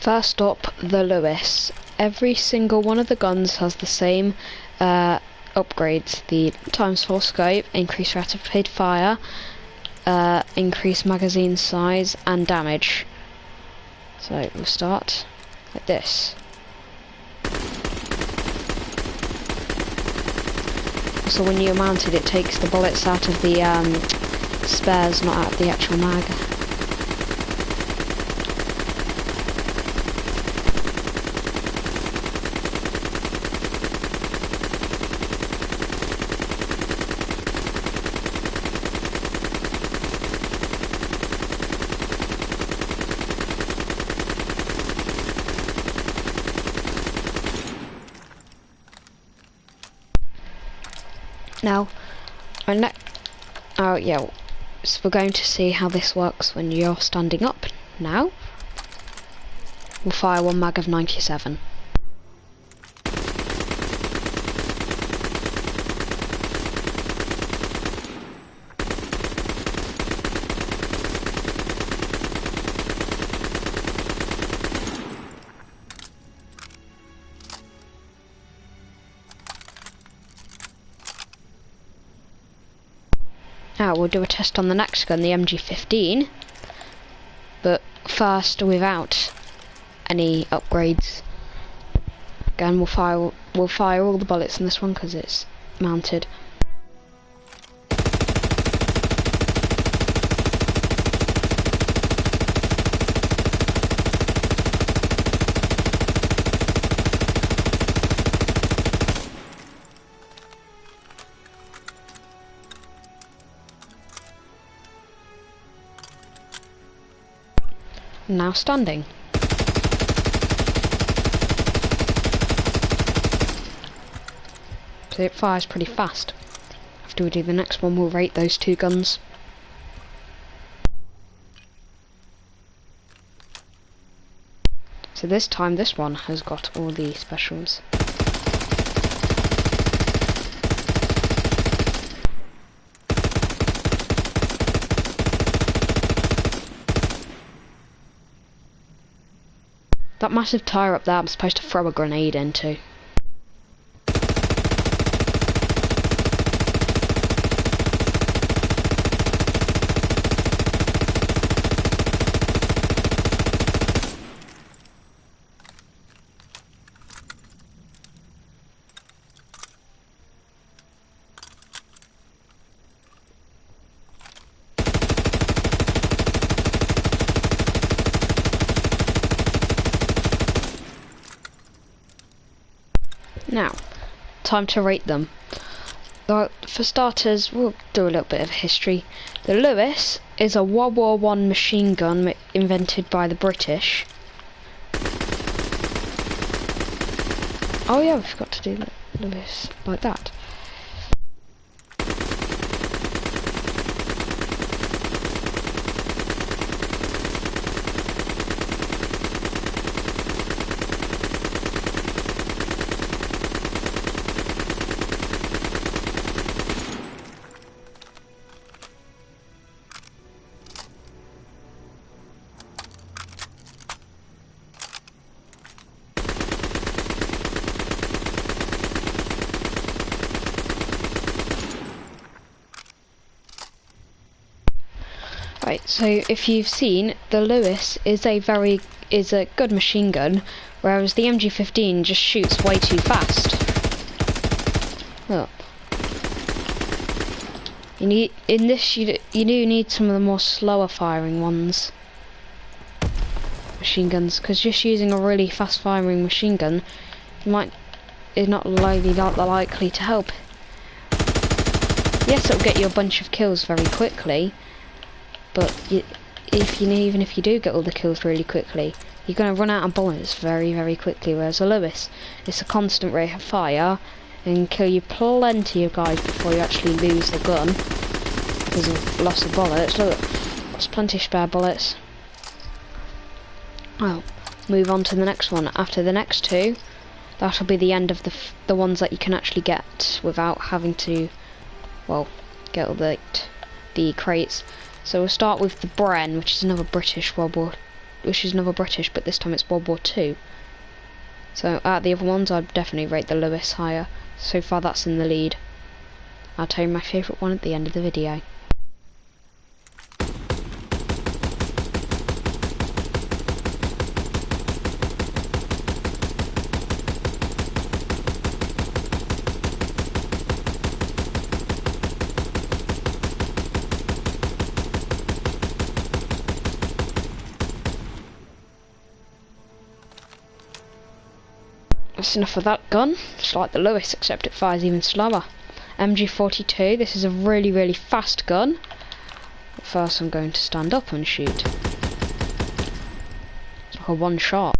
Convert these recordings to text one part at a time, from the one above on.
First up, the Lewis. Every single one of the guns has the same upgrades. The ×4 scope, increased rate of fire, increased magazine size and damage. So we'll start like this. So when you're mounted, it takes the bullets out of the spares, not out of the actual mag. Now, so we're going to see how this works when you're standing up. Now, we'll fire one mag of 97. Now we'll do a test on the next gun, the MG15, but first without any upgrades. Again, we'll fire all the bullets in this one because it's mounted. Now standing. So it fires pretty fast. After we do the next one, we'll rate those two guns. So this time, this one has got all the specials. That massive tire up there, I'm supposed to throw a grenade into. Now, time to rate them. For starters, we'll do a little bit of history. The Lewis is a World War I machine gun invented by the British. Oh yeah, we forgot to do the Lewis like that. Right, so if you've seen, the Lewis is a good machine gun, whereas the MG15 just shoots way too fast. Look. You do need some of the more slower firing ones. Machine guns, because just using a really fast firing machine gun is not likely to help. Yes, it'll get you a bunch of kills very quickly, but even if you do get all the kills really quickly, you're going to run out of bullets very, very quickly, whereas a Lewis, it's a constant rate of fire and kill you plenty of guys before you actually lose the gun because of loss of bullets. Look, there's plenty of spare bullets. Well, move on to the next one. After the next two, that'll be the end of the ones that you can actually get without having to, well, get all the crates. So we'll start with the Bren, which is another British World War which is another British, but this time it's World War Two. So out of the other ones, I'd definitely rate the Lewis higher. So far that's in the lead. I'll tell you my favourite one at the end of the video. That's enough of that gun. It's like the Lewis, except it fires even slower. MG42, this is a really, really fast gun. But first I'm going to stand up and shoot. It's like a one shot.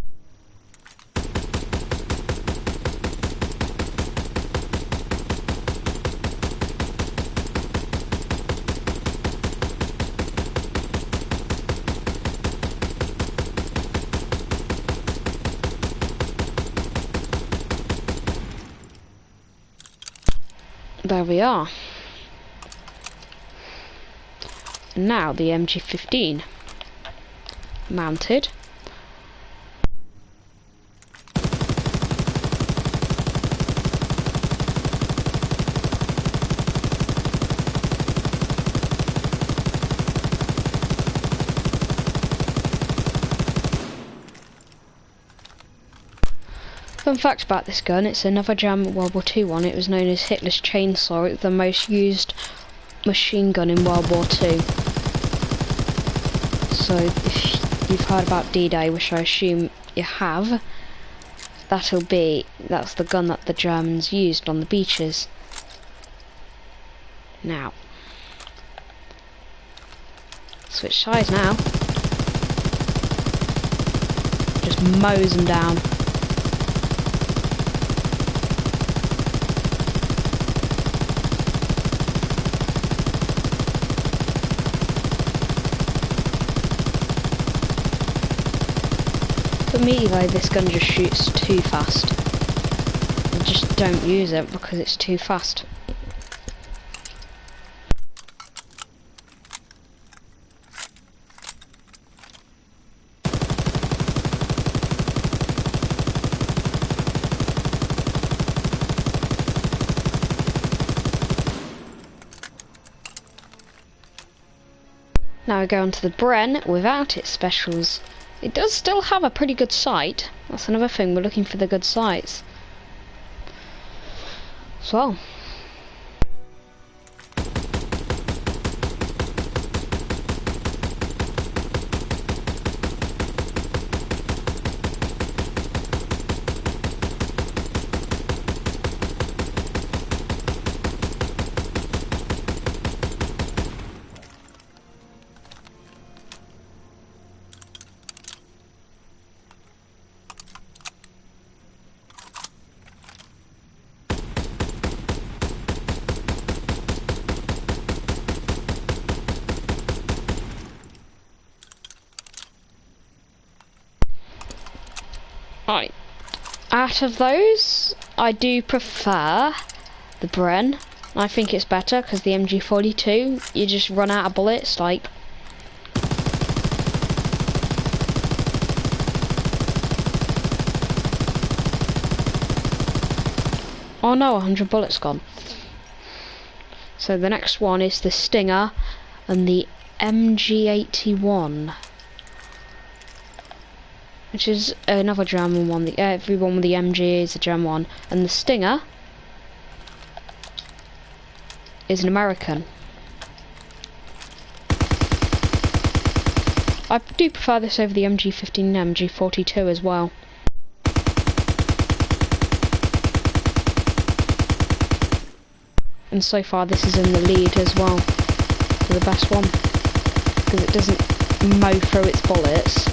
There we are. Now the MG15 mounted. Fun fact about this gun, it's another German World War II one. It was known as Hitler's Chainsaw. It was the most used machine gun in World War II. So if you've heard about D-Day, which I assume you have, that's the gun that the Germans used on the beaches. Now, switch sides now. Just mows them down. For me though, this gun just shoots too fast. I just don't use it because it's too fast. Now we go on to the Bren without its specials. It does still have a pretty good sight. That's another thing, we're looking for the good sights as well. Right, out of those, I do prefer the Bren. I think it's better because the MG42, you just run out of bullets, like. Oh no, 100 bullets gone. So the next one is the Stinger and the MG81. Which is another German one. Everyone with the MG is a German one, and the Stinger is an American. I do prefer this over the MG15 and MG42 as well. And so far this is in the lead as well for the best one, because it doesn't mow through its bullets.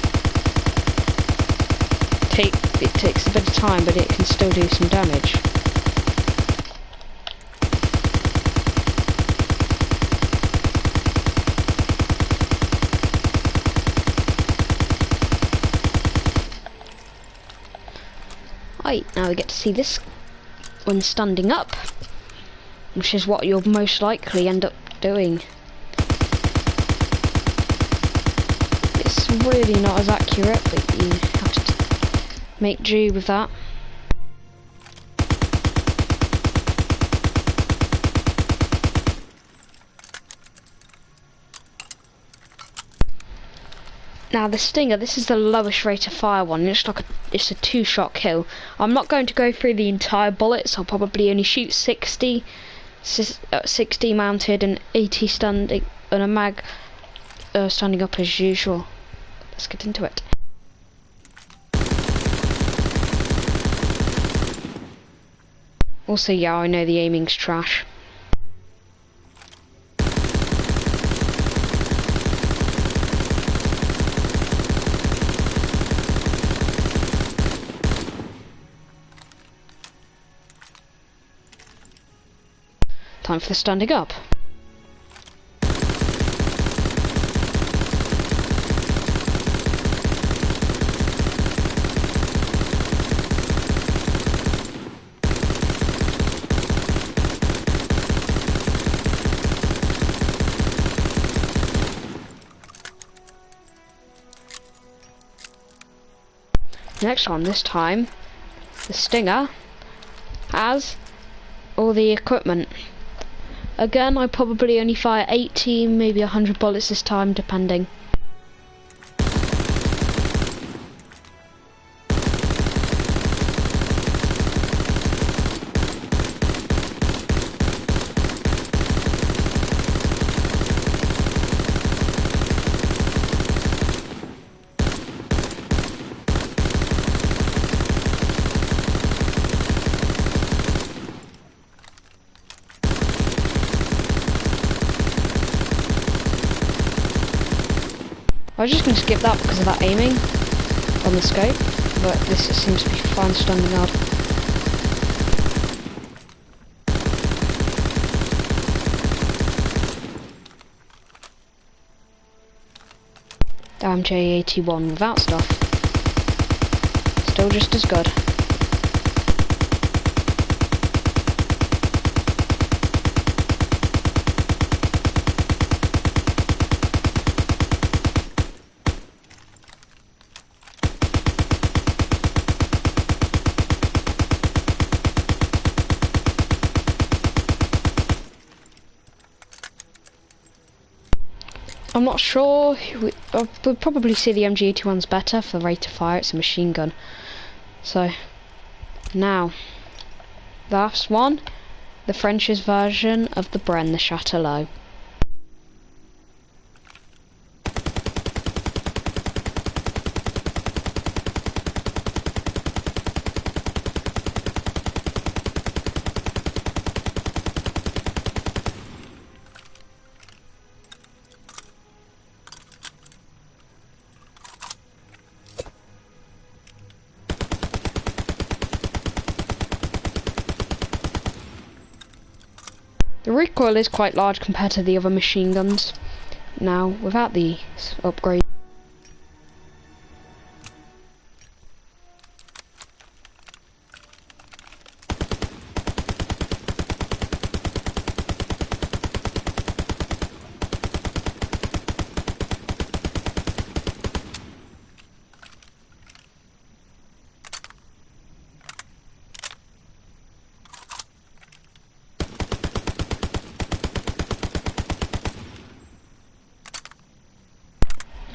It takes a bit of time, but it can still do some damage. Right, now we get to see this when standing up, which is what you'll most likely end up doing. It's it's really not as accurate, but you have to make do with that. Now the Stinger, this is the lowest rate of fire one. It's like it's a 2-shot kill. I'm not going to go through the entire bullets. I'll probably only shoot 60 mounted and 80 standing, and a mag standing up as usual. Let's get into it. Also, yeah, I know the aiming's trash. Time for the standing up. Next one, this time, the Stinger has all the equipment. Again, I probably only fire 80, maybe 100 bullets this time, depending. I was just going to skip that because of that aiming on the scope, but this seems to be fine standing up. Damn J81 without stuff. Still just as good. I'm not sure. We'll probably see the MG81's better for the rate of fire. It's a machine gun. So now, last one, the French's version of the Bren, the Château. The recoil is quite large compared to the other machine guns. Now, without the upgrade.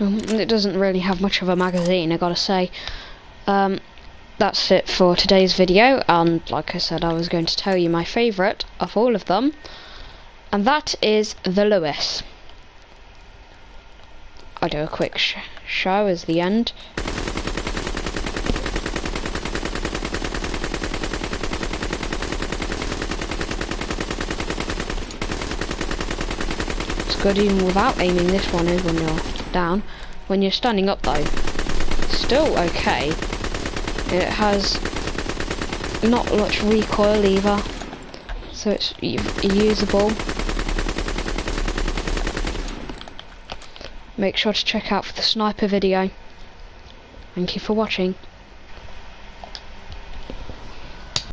It doesn't really have much of a magazine, I gotta say. That's it for today's video, and like I said, I was going to tell you my favourite of all of them, and that is the Lewis. I'll do a quick show as the end. It's good even without aiming. This one is when you're down. When you're standing up though, still okay. It has not much recoil either, so it's usable. Make sure to check out for the sniper video. Thank you for watching.